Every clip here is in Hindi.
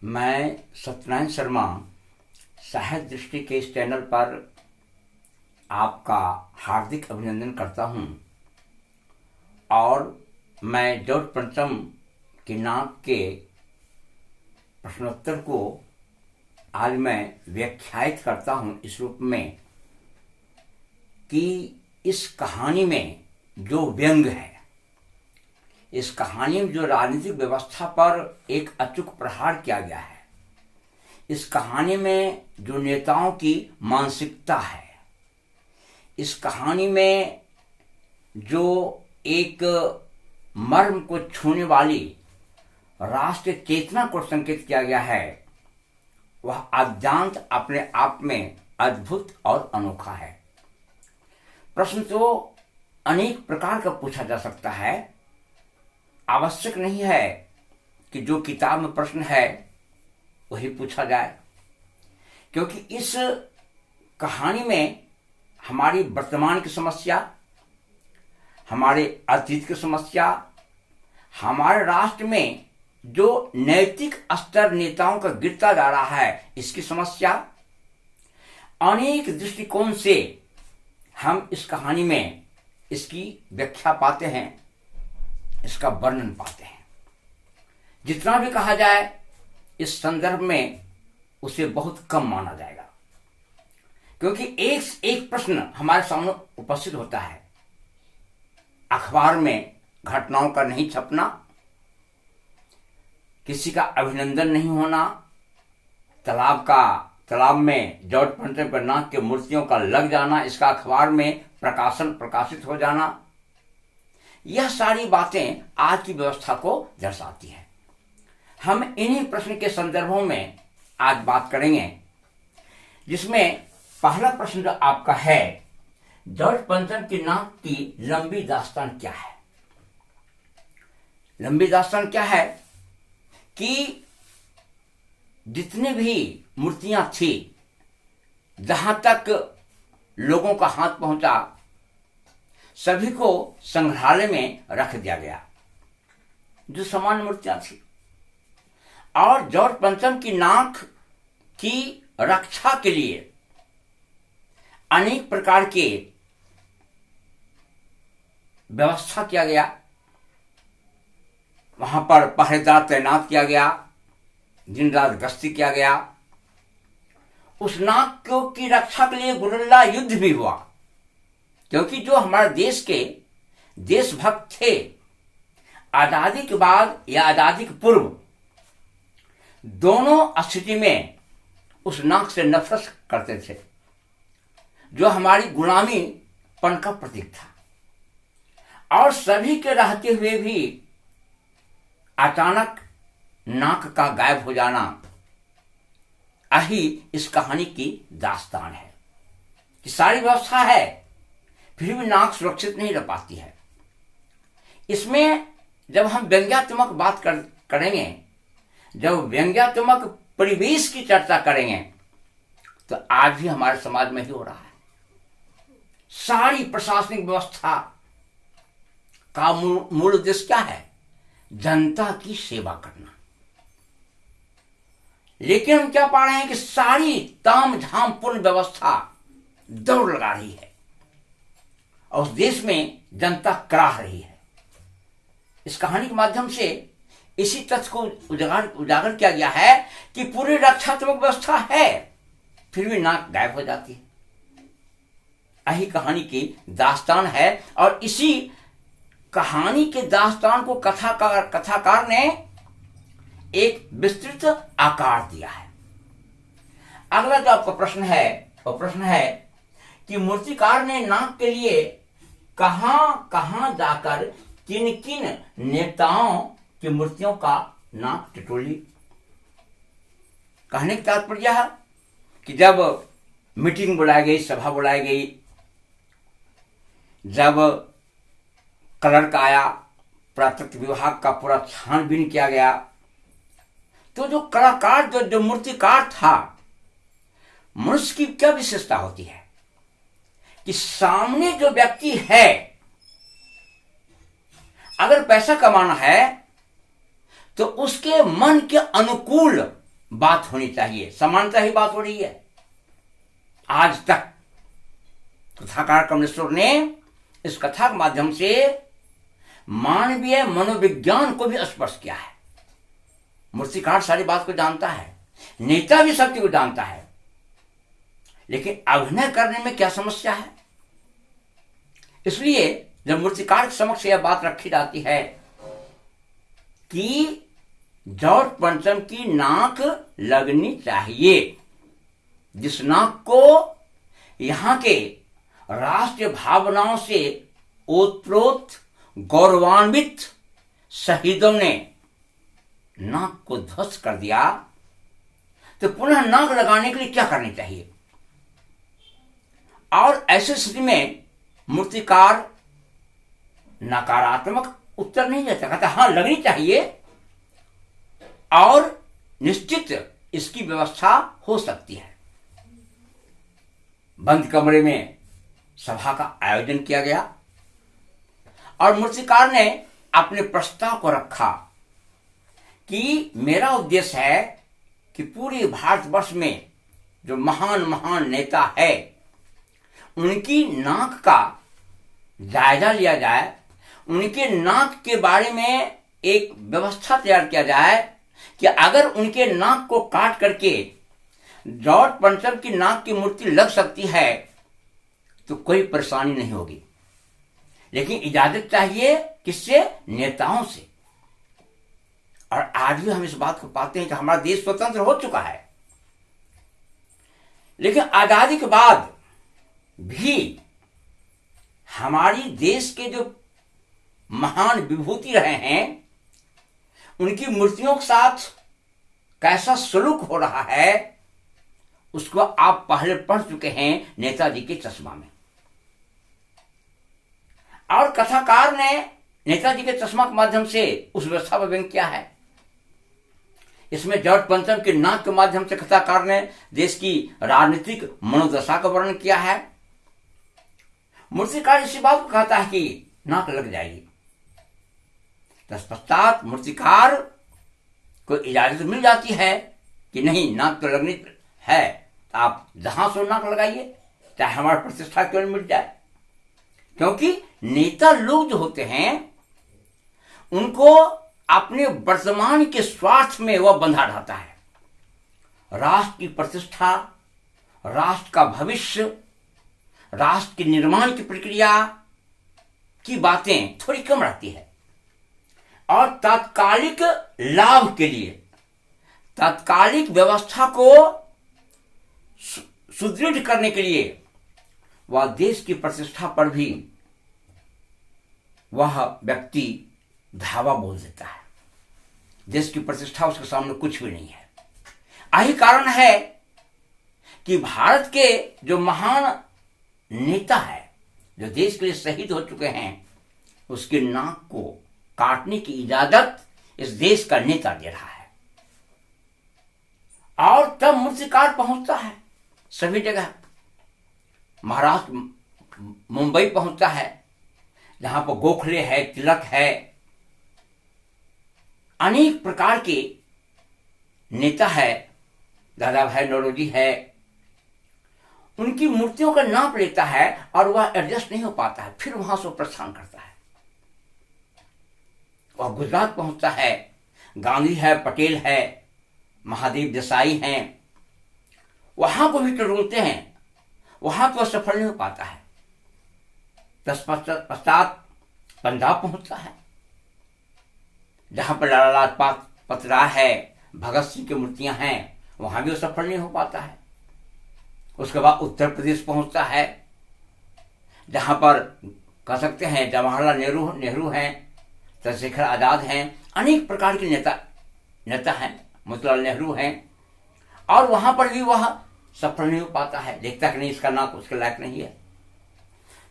मैं सत्यनारायण शर्मा साहित्य दृष्टि के इस चैनल पर आपका हार्दिक अभिनंदन करता हूं और मैं जॉर्ज पंचम के नाम के प्रश्नोत्तर को आज मैं व्याख्यायित करता हूं इस रूप में कि इस कहानी में जो व्यंग है, इस कहानी में जो राजनीतिक व्यवस्था पर एक अचूक प्रहार किया गया है, इस कहानी में जो नेताओं की मानसिकता है, इस कहानी में जो एक मर्म को छूने वाली राष्ट्रीय चेतना को संकेत किया गया है, वह अत्यंत अपने आप में अद्भुत और अनोखा है। प्रश्न तो अनेक प्रकार का पूछा जा सकता है। आवश्यक नहीं है कि जो किताब में प्रश्न है वही पूछा जाए, क्योंकि इस कहानी में हमारी वर्तमान की समस्या, हमारे अतीत की समस्या, हमारे राष्ट्र में जो नैतिक स्तर नेताओं का गिरता जा रहा है, इसकी समस्या, अनेक दृष्टिकोण से हम इस कहानी में इसकी व्याख्या पाते हैं, इसका वर्णन पाते हैं। जितना भी कहा जाए इस संदर्भ में उसे बहुत कम माना जाएगा, क्योंकि एक एक प्रश्न हमारे सामने उपस्थित होता है। अखबार में घटनाओं का नहीं छपना, किसी का अभिनंदन नहीं होना, तालाब में जॉर्ज पंचम के नाक के मूर्तियों का लग जाना, इसका अखबार में प्रकाशित हो जाना, यह सारी बातें आज की व्यवस्था को दर्शाती है। हम इन्हीं प्रश्न के संदर्भों में आज बात करेंगे, जिसमें पहला प्रश्न जो आपका है, जॉर्ज पंचम की नाक की लंबी दास्तान क्या है। लंबी दास्तान क्या है कि जितनी भी मूर्तियां थी, जहां तक लोगों का हाथ पहुंचा, सभी को संग्रहालय में रख दिया गया, जो सामान्य मूर्तियां थी। और जॉर्ज पंचम की नाक की रक्षा के लिए अनेक प्रकार के व्यवस्था किया गया। वहां पर पहरेदार तैनात किया गया, दिन रात गश्ती किया गया। उस नाक की रक्षा के लिए गुरिल्ला युद्ध भी हुआ, क्योंकि जो हमारे देश के देशभक्त थे, आजादी के बाद या आजादी के पूर्व दोनों स्थिति में उस नाक से नफरत करते थे, जो हमारी गुलामी पन का प्रतीक था। और सभी के रहते हुए भी अचानक नाक का गायब हो जाना यही इस कहानी की दास्तान है, कि सारी व्यवस्था है फिर भी नाक सुरक्षित नहीं रह पाती है। इसमें जब हम व्यंग्यात्मक बात करेंगे, जब व्यंग्यात्मक परिवेश की चर्चा करेंगे, तो आज भी हमारे समाज में ही हो रहा है। सारी प्रशासनिक व्यवस्था का मूल उद्देश्य क्या है? जनता की सेवा करना। लेकिन हम क्या पा रहे हैं कि सारी तामझाम पूर्ण व्यवस्था दौड़ लगा रही है और उस देश में जनता कराह रही है। इस कहानी के माध्यम से इसी तथ्य को उजागर किया गया है कि पूरी रक्षात्मक व्यवस्था है, फिर भी नाक गायब हो जाती है। यही कहानी की दास्तान है, और इसी कहानी के दास्तान को कथाकार ने एक विस्तृत आकार दिया है। अगला जो आपका प्रश्न है, वो प्रश्न है कि मूर्तिकार ने नाक के लिए कहां जाकर किन किन नेताओं की मूर्तियों का नाक टिटोली। कहने का तात्पर्य है कि जब मीटिंग बुलाई गई, सभा बुलाई गई, जब क्लर्क आया, पुरातत्व विभाग का पूरा छानबीन किया गया, तो जो कलाकार, जो मूर्तिकार था, मनुष्य की क्या विशेषता होती है कि सामने जो व्यक्ति है, अगर पैसा कमाना है तो उसके मन के अनुकूल बात होनी चाहिए, समानता ही बात हो रही है। आज तक कथाकार कमलेश्वर ने इस कथा के माध्यम से मानवीय मनोविज्ञान को भी स्पर्श किया है। मूर्तिकार सारी बात को जानता है, नेता भी सत्य को जानता है, लेकिन अभिनय करने में क्या समस्या है। इसलिए जब मूर्तिकार के समक्ष यह बात रखी जाती है कि जॉर्ज पंचम की नाक लगनी चाहिए, जिस नाक को यहां के राष्ट्रीय भावनाओं से ओतप्रोत गौरवान्वित शहीदों ने नाक को ध्वस्त कर दिया, तो पुनः नाक लगाने के लिए क्या करनी चाहिए। और ऐसी स्थिति में मूर्तिकार नकारात्मक उत्तर नहीं देता, कहता हाँ लगनी चाहिए और निश्चित इसकी व्यवस्था हो सकती है। बंद कमरे में सभा का आयोजन किया गया और मूर्तिकार ने अपने प्रस्ताव को रखा कि मेरा उद्देश्य है कि पूरे भारतवर्ष में जो महान महान नेता है उनकी नाक का जायजा लिया जाए, उनके नाक के बारे में एक व्यवस्था तैयार किया जाए कि अगर उनके नाक को काट करके जॉर्ज पंचम की नाक की मूर्ति लग सकती है तो कोई परेशानी नहीं होगी, लेकिन इजाजत चाहिए किससे? नेताओं से। और आज भी हम इस बात को पाते हैं कि हमारा देश स्वतंत्र हो चुका है, लेकिन आजादी के बाद भी हमारी देश के जो महान विभूति रहे हैं उनकी मूर्तियों के साथ कैसा सलूक हो रहा है उसको आप पहले पढ़ चुके हैं नेताजी के चश्मा में। और कथाकार ने नेताजी के चश्मा के माध्यम से उस व्यवस्था पर व्यंग किया है। इसमें जॉर्ज पंचम के नाक के माध्यम से कथाकार ने देश की राजनीतिक मनोदशा का वर्णन किया है। मूर्तिकार इसी बात को कहता है कि नाक लग जाएगी। तत्पश्चात मूर्तिकार को इजाजत मिल जाती है कि नहीं नाक तो लगनी है, तो आप जहां से नाक लगाइए, चाहे हमारी प्रतिष्ठा क्यों नहीं मिट जाए। क्योंकि नेता लोग जो होते हैं उनको अपने वर्तमान के स्वार्थ में वह बंधा रहता है। राष्ट्र की प्रतिष्ठा, राष्ट्र का भविष्य, राष्ट्र के निर्माण की प्रक्रिया की बातें थोड़ी कम रहती है और तात्कालिक लाभ के लिए, तात्कालिक व्यवस्था को सुदृढ़ करने के लिए वह देश की प्रतिष्ठा पर भी वह व्यक्ति धावा बोल देता है। देश की प्रतिष्ठा उसके सामने कुछ भी नहीं है। यही कारण है कि भारत के जो महान नेता है, जो देश के लिए शहीद हो चुके हैं, उसके नाक को काटने की इजाजत इस देश का नेता दे रहा है। और तब मूर्तिकार पहुंचता है सभी जगह। महाराष्ट्र मुंबई पहुंचता है जहां पर गोखले है, तिलक है, अनेक प्रकार के नेता है, दादा भाई नौरोजी है। उनकी मूर्तियों का नाप लेता है और वह एडजस्ट नहीं हो पाता है, फिर वहां से प्रस्थान करता है। वह गुजरात पहुंचता है, गांधी है, पटेल है, महादेव देसाई हैं, वहां को भी ढूंढते हैं, वहां तो सफल नहीं हो पाता है। तत्पश्चात पंजाब पहुंचता है जहां पर लाला लाजपत राय है, भगत सिंह की मूर्तियां हैं, वहां भी वो सफल नहीं हो पाता है। उसके बाद उत्तर प्रदेश पहुंचता है जहां पर कह सकते हैं जवाहरलाल नेहरू हैं, चंद्रशेखर आजाद हैं, अनेक प्रकार के नेता हैं, मोतीलाल नेहरू हैं, और वहां पर भी वह सफल नहीं हो पाता है। देखता कि नहीं इसका नाक उसके लायक नहीं है।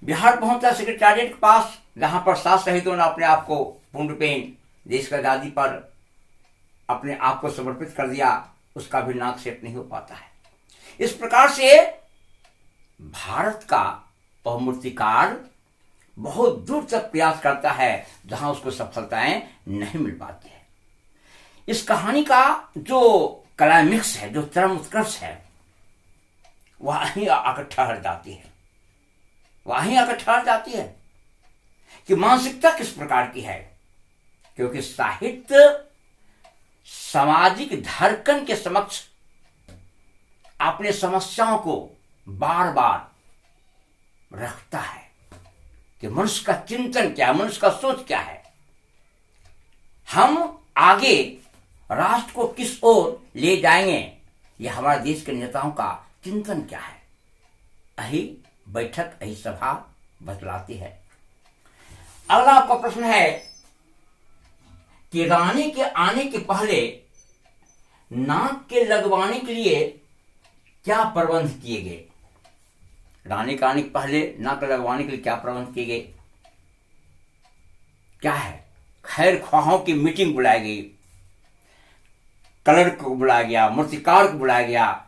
बिहार पहुंचता सेक्रेटेरिएट के पास जहां पर 7 शहीदों ने अपने आप को पूर्णपेन देश की आजादी पर अपने आप को समर्पित कर दिया, उसका भी नाक सेट नहीं हो पाता है। इस प्रकार से भारत का बहुमूर्तिकार बहुत दूर तक प्रयास करता है जहां उसको सफलताएं नहीं मिल पाती है। इस कहानी का जो क्लाइमेक्स है, जो चरम उत्कर्ष है, वहीं आकर ठहर जाती है, वहीं आकर ठहर जाती है कि मानसिकता किस प्रकार की है। क्योंकि साहित्य सामाजिक धड़कन के समक्ष अपने समस्याओं को बार बार रखता है कि मनुष्य का चिंतन क्या है, मनुष्य का सोच क्या है, हम आगे राष्ट्र को किस ओर ले जाएंगे, यह हमारे देश के नेताओं का चिंतन क्या है, यही बैठक, यही सभा बतलाती है। अगला आपका प्रश्न है कि रानी के आने के पहले नाक के लगवाने के लिए क्या प्रबंध किए गए। रानी के आने के पहले नाक लगवाने के लिए क्या प्रबंध किए गए, क्या है। खैर ख्वाहों की मीटिंग बुलाई गई, कलर को बुलाया गया, मूर्तिकार को बुलाया गया,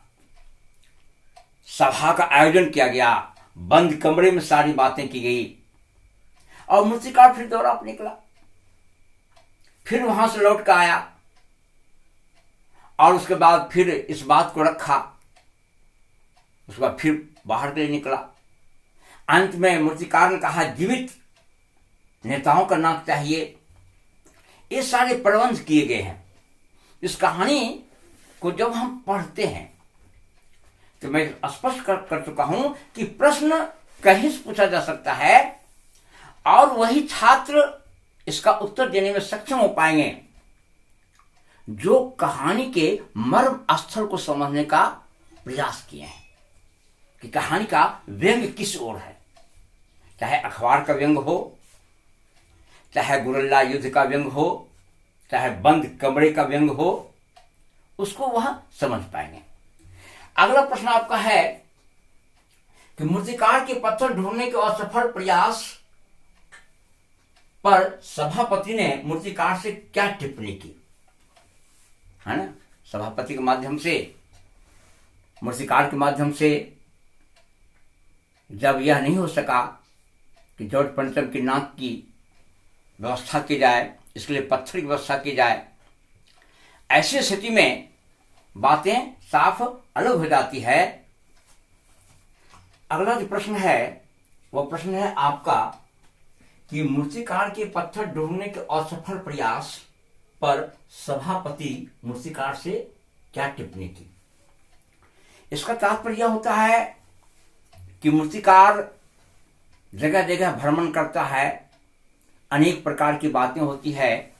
सभा का आयोजन किया गया, बंद कमरे में सारी बातें की गई और मूर्तिकार फिर दौरा पर निकला, फिर वहां से लौट कर आया और उसके बाद फिर इस बात को रखा, उसके बाद फिर बाहर के लिए निकला। अंत में मूर्तिकार ने कहा जीवित नेताओं का नाक चाहिए। ये सारे प्रबंध किए गए हैं। इस कहानी को जब हम पढ़ते हैं तो मैं स्पष्ट कर चुका हूं कि प्रश्न कहीं से पूछा जा सकता है और वही छात्र इसका उत्तर देने में सक्षम हो पाएंगे जो कहानी के मर्म स्थल को समझने का प्रयास किए हैं कि कहानी का व्यंग किस ओर है। चाहे अखबार का व्यंग हो, चाहे गुरिल्ला युद्ध का व्यंग हो, चाहे बंद कमरे का व्यंग हो, उसको वह समझ पाएंगे। अगला प्रश्न आपका है कि मूर्तिकार के पत्थर ढूंढने के असफल प्रयास पर सभापति ने मूर्तिकार से क्या टिप्पणी की, है ना। सभापति के माध्यम से, मूर्तिकार के माध्यम से जब यह नहीं हो सका कि जॉर्ज पंचम की नाक की व्यवस्था की जाए, इसके लिए पत्थर की व्यवस्था की जाए, ऐसी स्थिति में बातें साफ अलग हो जाती है। अगला जो प्रश्न है वह प्रश्न है आपका कि मूर्तिकार के पत्थर ढूंढने के असफल प्रयास पर सभापति मूर्तिकार से क्या टिप्पणी की। इसका तात्पर्य होता है कि मूर्तिकार जगह जगह भ्रमण करता है, अनेक प्रकार की बातें होती है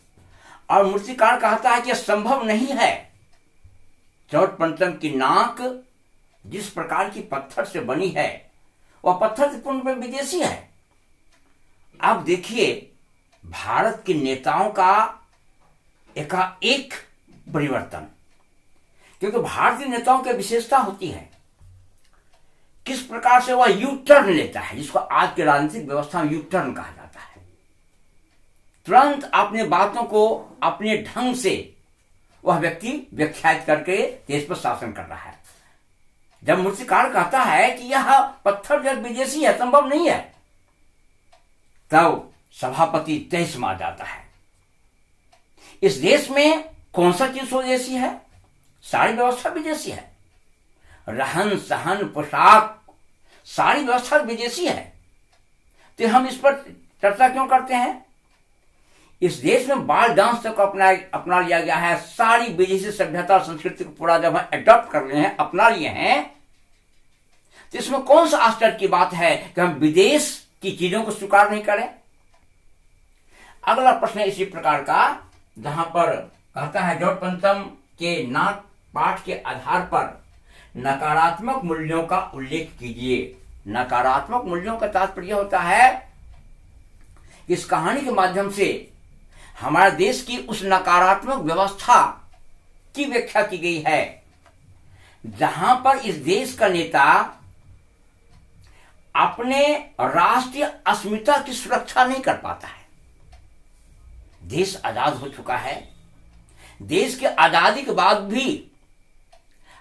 और मूर्तिकार कहता है कि संभव नहीं है जॉर्ज पंचम की नाक जिस प्रकार की पत्थर से बनी है वह पत्थर से पूर्ण में विदेशी है। अब देखिए भारत के नेताओं का एकाएक परिवर्तन, क्योंकि भारतीय नेताओं की विशेषता होती है किस प्रकार से वह यू टर्न लेता है, जिसको आज के राजनीतिक व्यवस्था में यू टर्न कहा जाता है। तुरंत अपने बातों को अपने ढंग से वह व्यक्ति व्याख्यात करके देश पर शासन कर रहा है। जब मूर्तिकार कहता है कि यह पत्थर जब विदेशी है, संभव नहीं है, तब सभापति तेज में आ जाता है। इस देश में कौन सा चीज स्वदेशी है, सारी व्यवस्था विदेशी है, रहन सहन पोशाक सारी व्यवस्था विदेशी है। तो हम इस पर चर्चा क्यों करते हैं। इस देश में बाल डांस तक अपना लिया गया है, सारी विदेशी सभ्यता संस्कृति को पूरा जब हम एडॉप्ट कर रहे हैं, अपना लिए हैं, तो इसमें कौन सा आश्चर्य की बात है कि हम विदेश की चीजों को स्वीकार नहीं करें। अगला प्रश्न इसी प्रकार का, जहां पर कहता है जॉर्ज पंचम के नाक पाठ के आधार पर नकारात्मक मूल्यों का उल्लेख कीजिए। नकारात्मक मूल्यों का तात्पर्य होता है इस कहानी के माध्यम से हमारे देश की उस नकारात्मक व्यवस्था की व्याख्या की गई है जहां पर इस देश का नेता अपने राष्ट्रीय अस्मिता की सुरक्षा नहीं कर पाता है। देश आजाद हो चुका है, देश की आजादी के बाद भी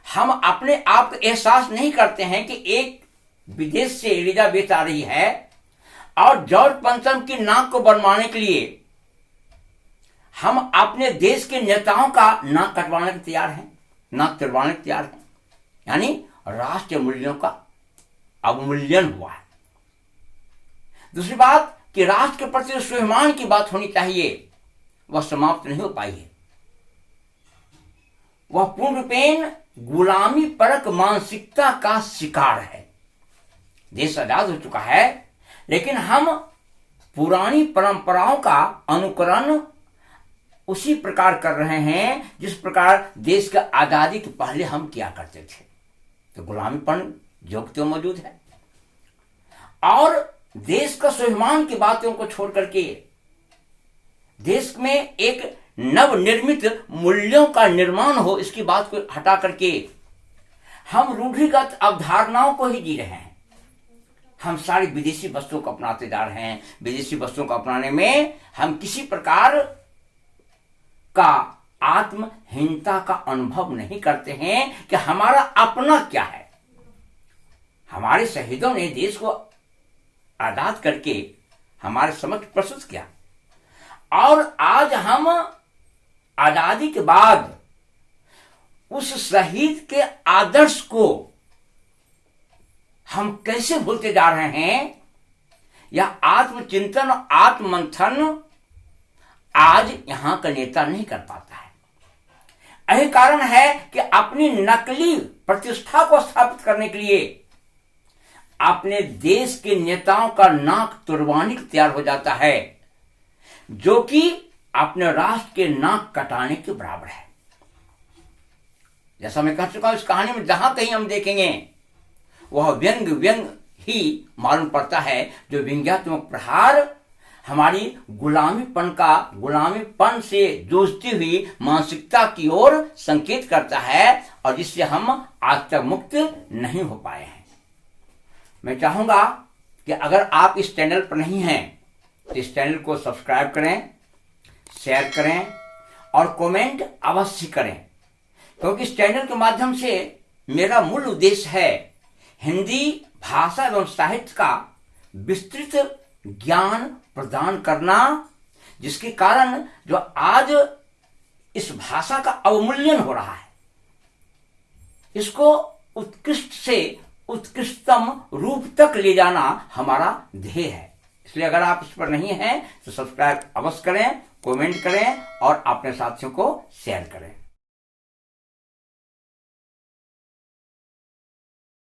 हम अपने आप को एहसास नहीं करते हैं कि एक विदेश से एलिजाबेथ आ रही है और जॉर्ज पंचम की नाक को बनवाने के लिए हम अपने देश के नेताओं का नाक कटवाने के तैयार हैं। ना तिरवाने तैयार है, यानी राष्ट्रीय मूल्यों का अवमूल्यन हुआ है। दूसरी बात कि राष्ट्र के प्रति स्वाभिमान की बात होनी चाहिए, वह समाप्त नहीं हो पाई है। वह पूर्ण रूपेण गुलामी परक मानसिकता का शिकार है। देश आजाद हो चुका है, लेकिन हम पुरानी परंपराओं का अनुकरण उसी प्रकार कर रहे हैं जिस प्रकार देश के आजादी के पहले हम किया करते थे। तो गुलामीपन जो कि मौजूद है, और देश का स्वाभिमान की बातों को छोड़ करके देश में एक नवनिर्मित मूल्यों का निर्माण हो, इसकी बात को हटा करके हम रूढ़िगत अवधारणाओं को ही जी रहे हैं। हम सारी विदेशी वस्तुओं को अपनाते जा रहे हैं। विदेशी वस्तुओं को अपनाने में हम किसी प्रकार का आत्महीनता का अनुभव नहीं करते हैं कि हमारा अपना क्या है। हमारे शहीदों ने देश को आजाद करके हमारे समक्ष प्रस्तुत किया, और आज हम आजादी के बाद उस शहीद के आदर्श को हम कैसे भूलते जा रहे हैं। यह आत्मचिंतन और आत्ममंथन आज यहां का नेता नहीं कर पाता है। यही कारण है कि अपनी नकली प्रतिष्ठा को स्थापित करने के लिए अपने देश के नेताओं का नाक तुड़वाने तैयार हो जाता है, जो कि अपने राष्ट्र के नाक कटाने के बराबर है। जैसा मैं कह चुका हूं, इस कहानी में जहां कहीं हम देखेंगे वह व्यंग ही मालूम पड़ता है, जो व्यंग्यात्मक प्रहार हमारी गुलामीपन से जूझती हुई मानसिकता की ओर संकेत करता है, और जिससे हम आज तक मुक्त नहीं हो पाए हैं। मैं चाहूंगा कि अगर आप इस चैनल पर नहीं हैं तो इस चैनल को सब्सक्राइब करें, शेयर करें और कमेंट अवश्य करें, क्योंकि इस चैनल के माध्यम से मेरा मूल उद्देश्य है हिंदी भाषा एवं साहित्य का विस्तृत ज्ञान प्रदान करना, जिसके कारण जो आज इस भाषा का अवमूल्यन हो रहा है, इसको उत्कृष्ट से उत्कृष्टतम रूप तक ले जाना हमारा ध्येय है। इसलिए अगर आप इस पर नहीं हैं तो सब्सक्राइब अवश्य करें, कमेंट करें और अपने साथियों को शेयर करें।